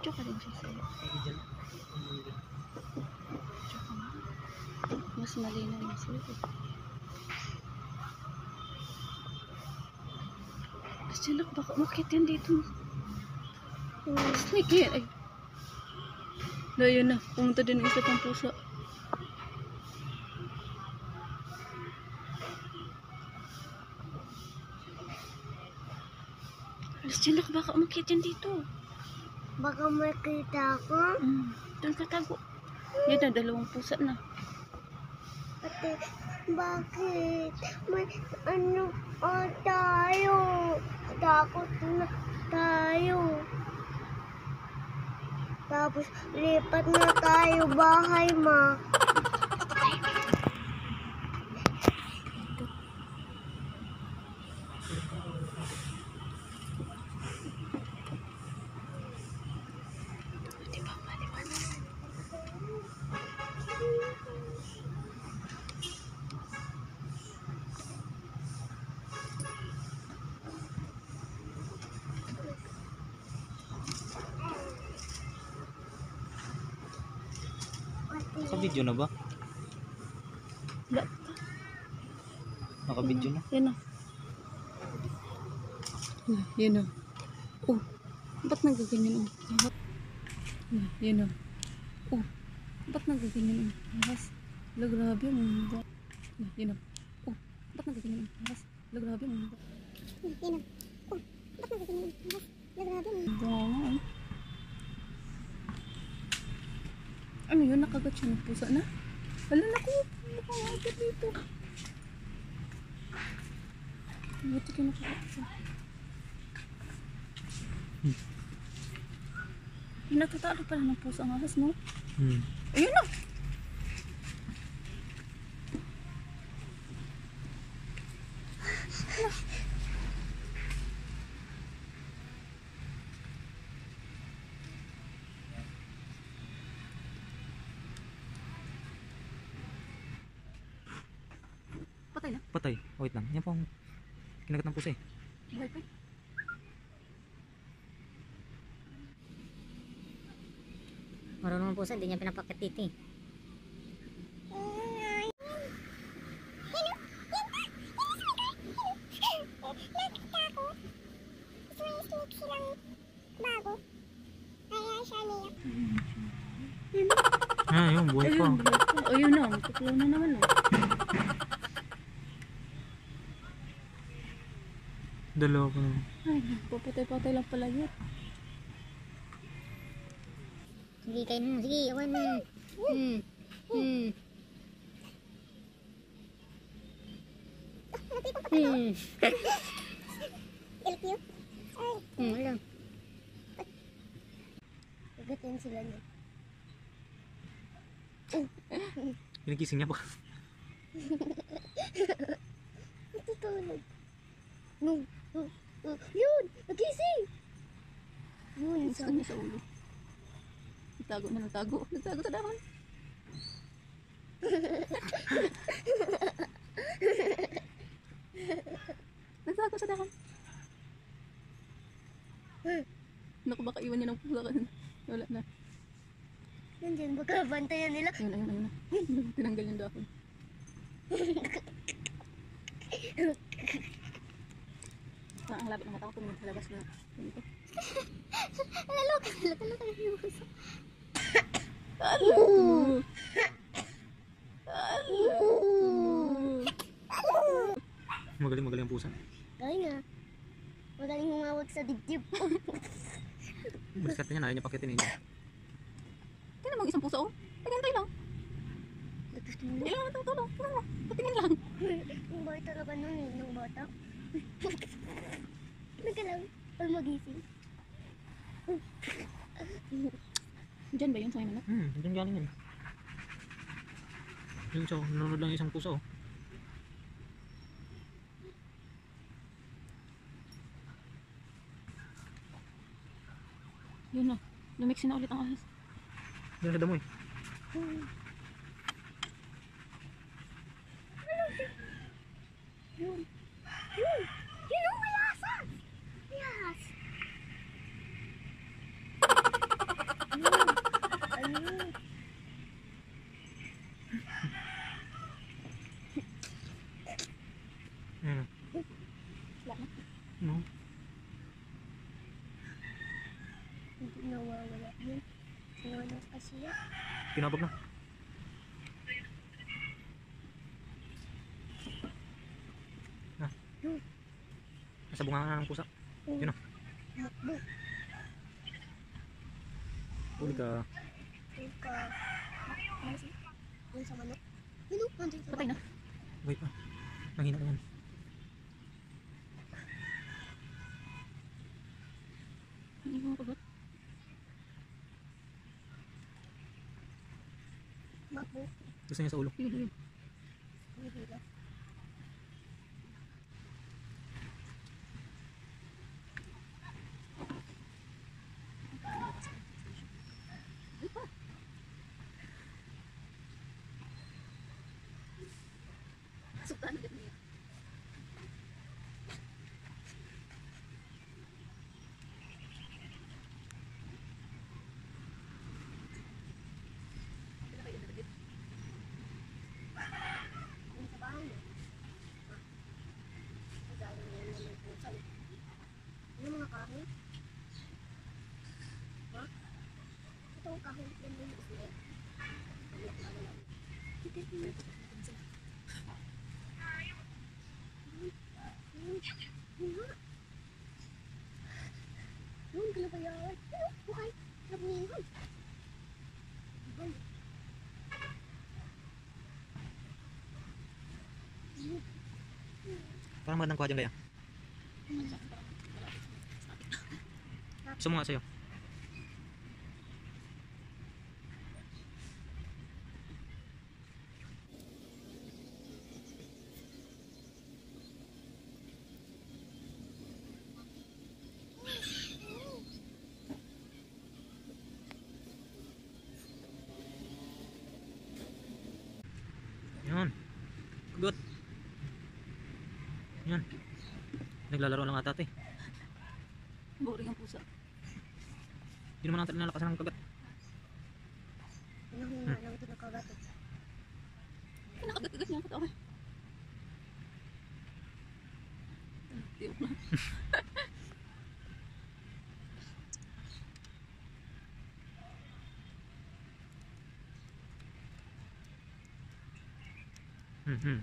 Video ka din siya sa'yo. Mas malinaw na sa'yo. Sinak, baka umakit yan dito. Snake yan. Ay. Ayun na. Pumunta din ang isa pang pusa. Sinak, baka umakit yan dito. Baka makita ako? Doon ka tago. Yan na, dalawang pusa na. Ate, bakit? May ano tayo? Takot na tayo. Tapos lipat na tayo bahay, ma. Sa video na ba? Wala. Naka-video na? Yan na. Yan na. Oh, ba't nagaganyan ang ahas? Yan na. Oh, ba't nagaganyan ang ahas? Wala, grabe ang mundo. Yan na. Oh, ba't nagaganyan ang ahas? Wala, grabe ang mundo. Yan na. Oh, ba't nagaganyan ang ahas? Wala, grabe ang mundo. Dama. Ano yun? Nakagat siya ng pusa na? Wala na ko. Nakakagat dito. Buti ka nakagat siya. Nagtatalo pala ng pusa ang ahas, no? Ayun na! Patay na? Patay. Oh, wait lang. Yan po ang kinagat ng pusa eh. Buhay pa eh. Marunong ang pusa, hindi niya pinapakit dito eh. Ah, yun. Buhay pa. Ayun, buhay pa. O yun na, magkuklaw na naman oh. Dalawa pa naman. Ay, papatay-patay lang pala yun. Sige kayo na, sige, ako na. Ilkiyo? Wala. Agatin sila niya. Pinagising niya pa. Natutulog. No. Yun! Nagising! Yun, Saan niya sa ulo? Nagtago na, nagtago. Nagtago sa dahon. Nagtago sa dahon. Naku, baka iwan niya ng pusa ka. Wala na. Nandiyan, baka bantayan nila. Ayun, ayun, ayun na. Tinanggal yung dahon. Ang lapit ng mata ko, tumingin sa labas na. Ganito. Lalo ka yung puso. Talo! Magaling ang pusa. Kaya nga. Magaling humawag sa dibdib. Balikat na niya, ayaw niya pakitin niya. Tingnan mo, isang pusa oh. Nagantay lang. Hindi lang natutulog. Tingnan mo, patingin lang. Yung boy talaga nun eh, yung bata. Nagalaw, pag magising. Diyan ba yun sa amin? Diyan galing yan. Yung isa, nanonood lang yung isang pusa oh. Yun na. Lumiksi na ulit ang ahas. Diyan sa damo eh. Yun. Yun! Yun ang may asas! Yes! Kinabog na. Na. Nasa bunga na ng pusa. Yun na. Makbo. Huli ka. Ika. Ano siya? Yun sa manok. Yun o, nandun sa Patay na. Wait pa. Nanghina na yan. Hindi mo makagat. Makbo. Gusto niya sa ulo. Yun, yun. Humihila. Suktan agad niya. Yung sa bahay mo. Magaling yan naman po sa ano mga kahoy? Ha? Ito ang kahoy yan yung isla. Yun, kalabayan. Bukay. Nabungan. Parang magandang kuha dyan kaya. Gusto mo nga sa'yo. Yan. Good. Yan. Naglalaro lang ata ito eh. Boring ang pusa. Hindi naman natin nalakasan ng kagat. Hinahunga lang ito nakagat. Kinakagat-kagat niya ang katawan. Tiyok na.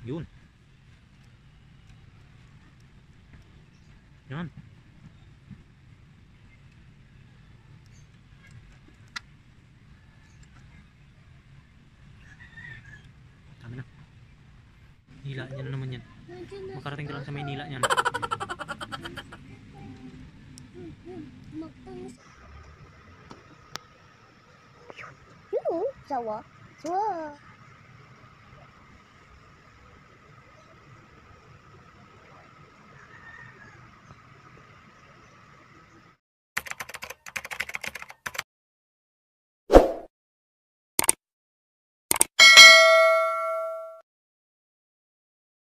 Yun. Yan. Tama na. Nila niya na naman yan. Nandiyan na. Makarating ka lang sa Maynila niyan. Magtangis. Yun o, sawa. Sawa.